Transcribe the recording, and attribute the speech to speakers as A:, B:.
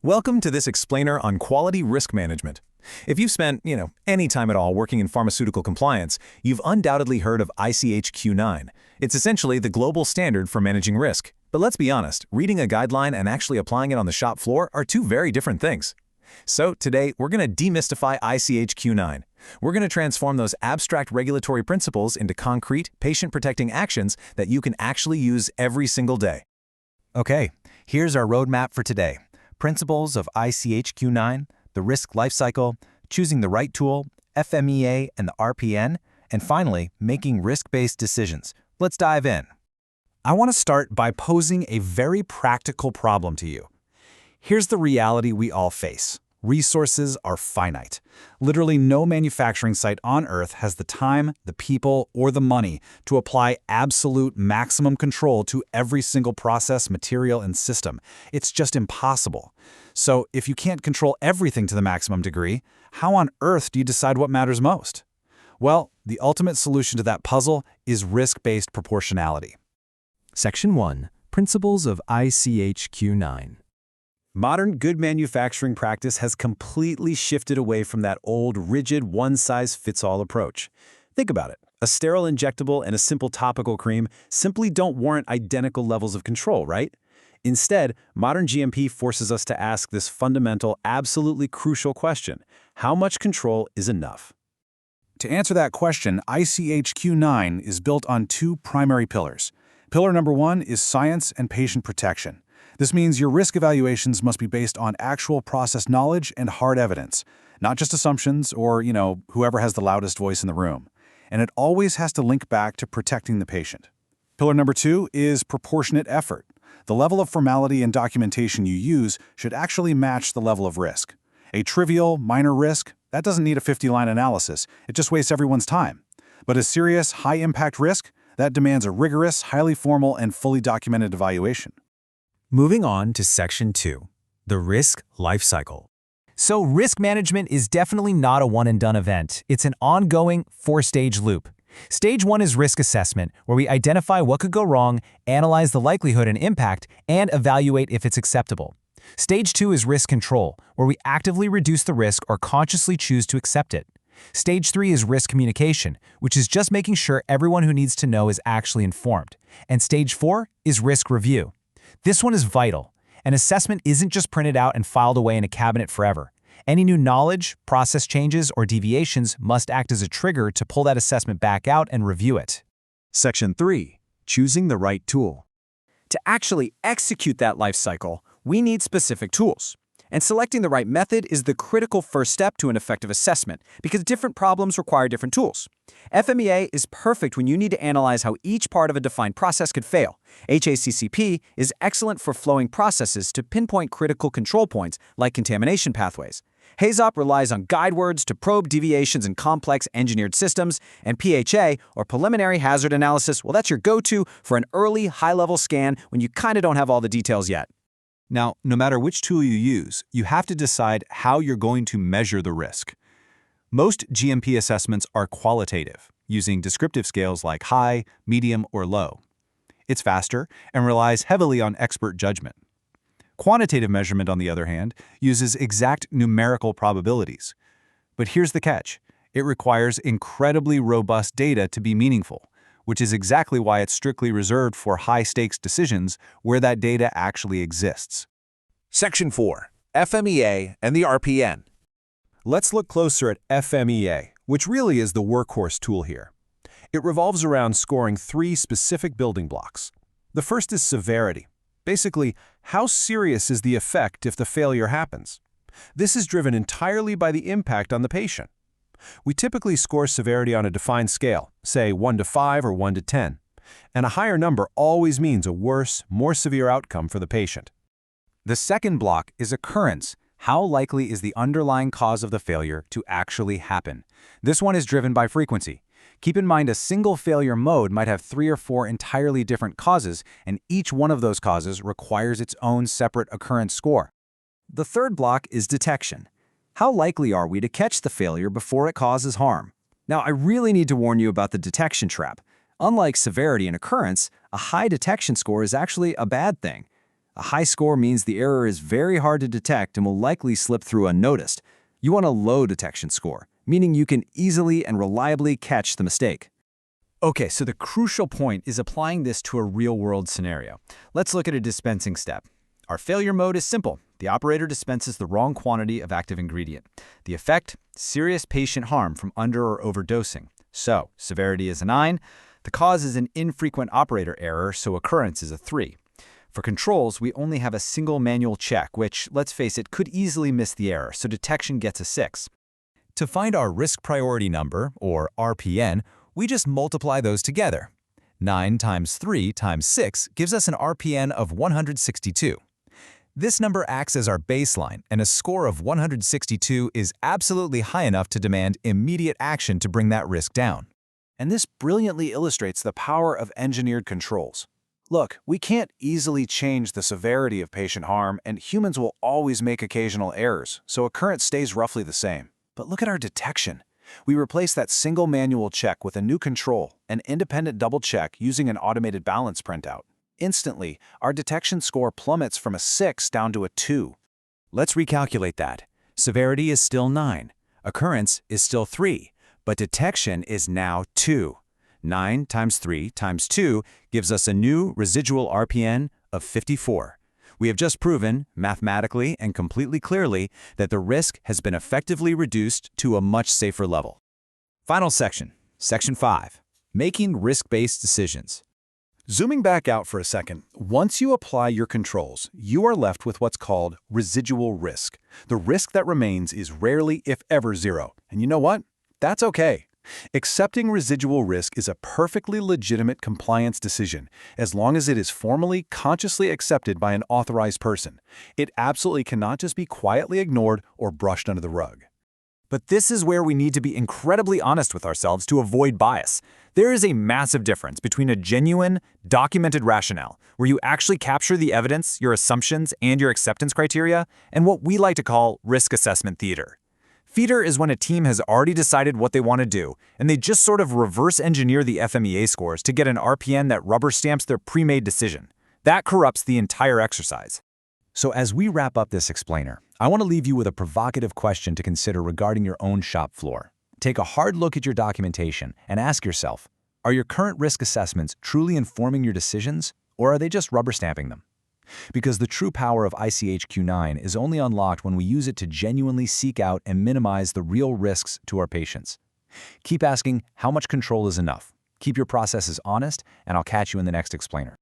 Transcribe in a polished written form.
A: Welcome to this explainer on quality risk management. If you've spent, any time at all working in pharmaceutical compliance, you've undoubtedly heard of ICH-Q9. It's essentially the global standard for managing risk. But let's be honest, reading a guideline and actually applying it on the shop floor are two very different things. So today, we're going to demystify ICH-Q9. We're going to transform those abstract regulatory principles into concrete, patient-protecting actions that you can actually use every single day.
B: Okay, here's our roadmap for today. Principles of ICH-Q9, the risk lifecycle, choosing the right tool, FMEA and the RPN, and finally, making risk-based decisions. Let's dive in. I want to start by posing a very practical problem to you. Here's the reality we all face. Resources are finite. Literally no manufacturing site on Earth has the time, the people, or the money to apply absolute maximum control to every single process, material, and system. It's just impossible. So if you can't control everything to the maximum degree, how on earth do you decide what matters most? Well, the ultimate solution to that puzzle is risk-based proportionality.
C: Section 1. Principles of ICH-Q9.
A: Modern good manufacturing practice has completely shifted away from that old, rigid, one-size-fits-all approach. Think about it. A sterile injectable and a simple topical cream simply don't warrant identical levels of control, right? Instead, modern GMP forces us to ask this fundamental, absolutely crucial question: how much control is enough?
B: To answer that question, ICH-Q9 is built on two primary pillars. Pillar number 1 is science and patient protection. This means your risk evaluations must be based on actual process knowledge and hard evidence, not just assumptions or, whoever has the loudest voice in the room. And it always has to link back to protecting the patient. Pillar number 2 is proportionate effort. The level of formality and documentation you use should actually match the level of risk. A trivial, minor risk, that doesn't need a 50-line analysis. It just wastes everyone's time. But a serious, high-impact risk, that demands a rigorous, highly formal, and fully documented evaluation.
C: Moving on to Section 2, the risk lifecycle. So risk management is definitely not a one-and-done event. It's an ongoing, four-stage loop. Stage 1 is risk assessment, where we identify what could go wrong, analyze the likelihood and impact, and evaluate if it's acceptable. Stage 2 is risk control, where we actively reduce the risk or consciously choose to accept it. Stage 3 is risk communication, which is just making sure everyone who needs to know is actually informed. And Stage 4 is risk review. This one is vital. An assessment isn't just printed out and filed away in a cabinet forever. Any new knowledge, process changes, or deviations must act as a trigger to pull that assessment back out and review it.
A: Section 3. Choosing the right tool.
D: To actually execute that life cycle, we need specific tools. And selecting the right method is the critical first step to an effective assessment, because different problems require different tools. FMEA is perfect when you need to analyze how each part of a defined process could fail. HACCP is excellent for flowing processes to pinpoint critical control points like contamination pathways. HAZOP relies on guide words to probe deviations in complex engineered systems, and PHA, or preliminary hazard analysis, well, that's your go-to for an early, high-level scan when you kind of don't have all the details yet.
B: Now, no matter which tool you use, you have to decide how you're going to measure the risk. Most GMP assessments are qualitative, using descriptive scales like high, medium, or low. It's faster and relies heavily on expert judgment. Quantitative measurement, on the other hand, uses exact numerical probabilities. But here's the catch. It requires incredibly robust data to be meaningful, which is exactly why it's strictly reserved for high-stakes decisions where that data actually exists.
E: Section 4. FMEA and the RPN.
A: Let's look closer at FMEA, which really is the workhorse tool here. It revolves around scoring 3 specific building blocks. The first is severity. Basically, how serious is the effect if the failure happens? This is driven entirely by the impact on the patient. We typically score severity on a defined scale, say 1 to 5 or 1 to 10, and a higher number always means a worse, more severe outcome for the patient.
B: The second block is occurrence. How likely is the underlying cause of the failure to actually happen? This one is driven by frequency. Keep in mind a single failure mode might have 3 or 4 entirely different causes, and each one of those causes requires its own separate occurrence score.
D: The third block is detection. How likely are we to catch the failure before it causes harm? Now, I really need to warn you about the detection trap. Unlike severity and occurrence, a high detection score is actually a bad thing. A high score means the error is very hard to detect and will likely slip through unnoticed. You want a low detection score, meaning you can easily and reliably catch the mistake. Okay, so the crucial point is applying this to a real-world scenario. Let's look at a dispensing step. Our failure mode is simple. The operator dispenses the wrong quantity of active ingredient. The effect? Serious patient harm from under or overdosing. So, severity is a 9. The cause is an infrequent operator error, so occurrence is a 3. For controls, we only have a single manual check, which, let's face it, could easily miss the error, so detection gets a 6.
C: To find our risk priority number, or RPN, we just multiply those together. 9 times 3 times 6 gives us an RPN of 162. This number acts as our baseline, and a score of 162 is absolutely high enough to demand immediate action to bring that risk down.
A: And this brilliantly illustrates the power of engineered controls. Look, we can't easily change the severity of patient harm, and humans will always make occasional errors, so occurrence stays roughly the same. But look at our detection. We replace that single manual check with a new control, an independent double check using an automated balance printout. Instantly, our detection score plummets from a 6 down to a 2. Let's recalculate that. Severity is still 9. Occurrence is still 3. But detection is now 2. 9 times 3 times 2 gives us a new residual RPN of 54. We have just proven, mathematically and completely clearly, that the risk has been effectively reduced to a much safer level. Final section, Section 5, Making Risk-Based Decisions. Zooming back out for a second, once you apply your controls, you are left with what's called residual risk. The risk that remains is rarely, if ever, zero. And you know what? That's okay. Accepting residual risk is a perfectly legitimate compliance decision, as long as it is formally, consciously accepted by an authorized person. It absolutely cannot just be quietly ignored or brushed under the rug. But this is where we need to be incredibly honest with ourselves to avoid bias. There is a massive difference between a genuine, documented rationale, where you actually capture the evidence, your assumptions, and your acceptance criteria, and what we like to call risk assessment theater. Theater is when a team has already decided what they want to do, and they just sort of reverse engineer the FMEA scores to get an RPN that rubber stamps their pre-made decision. That corrupts the entire exercise.
B: So as we wrap up this explainer, I want to leave you with a provocative question to consider regarding your own shop floor. Take a hard look at your documentation and ask yourself, are your current risk assessments truly informing your decisions, or are they just rubber stamping them? Because the true power of ICH-Q9 is only unlocked when we use it to genuinely seek out and minimize the real risks to our patients. Keep asking how much control is enough. Keep your processes honest, and I'll catch you in the next explainer.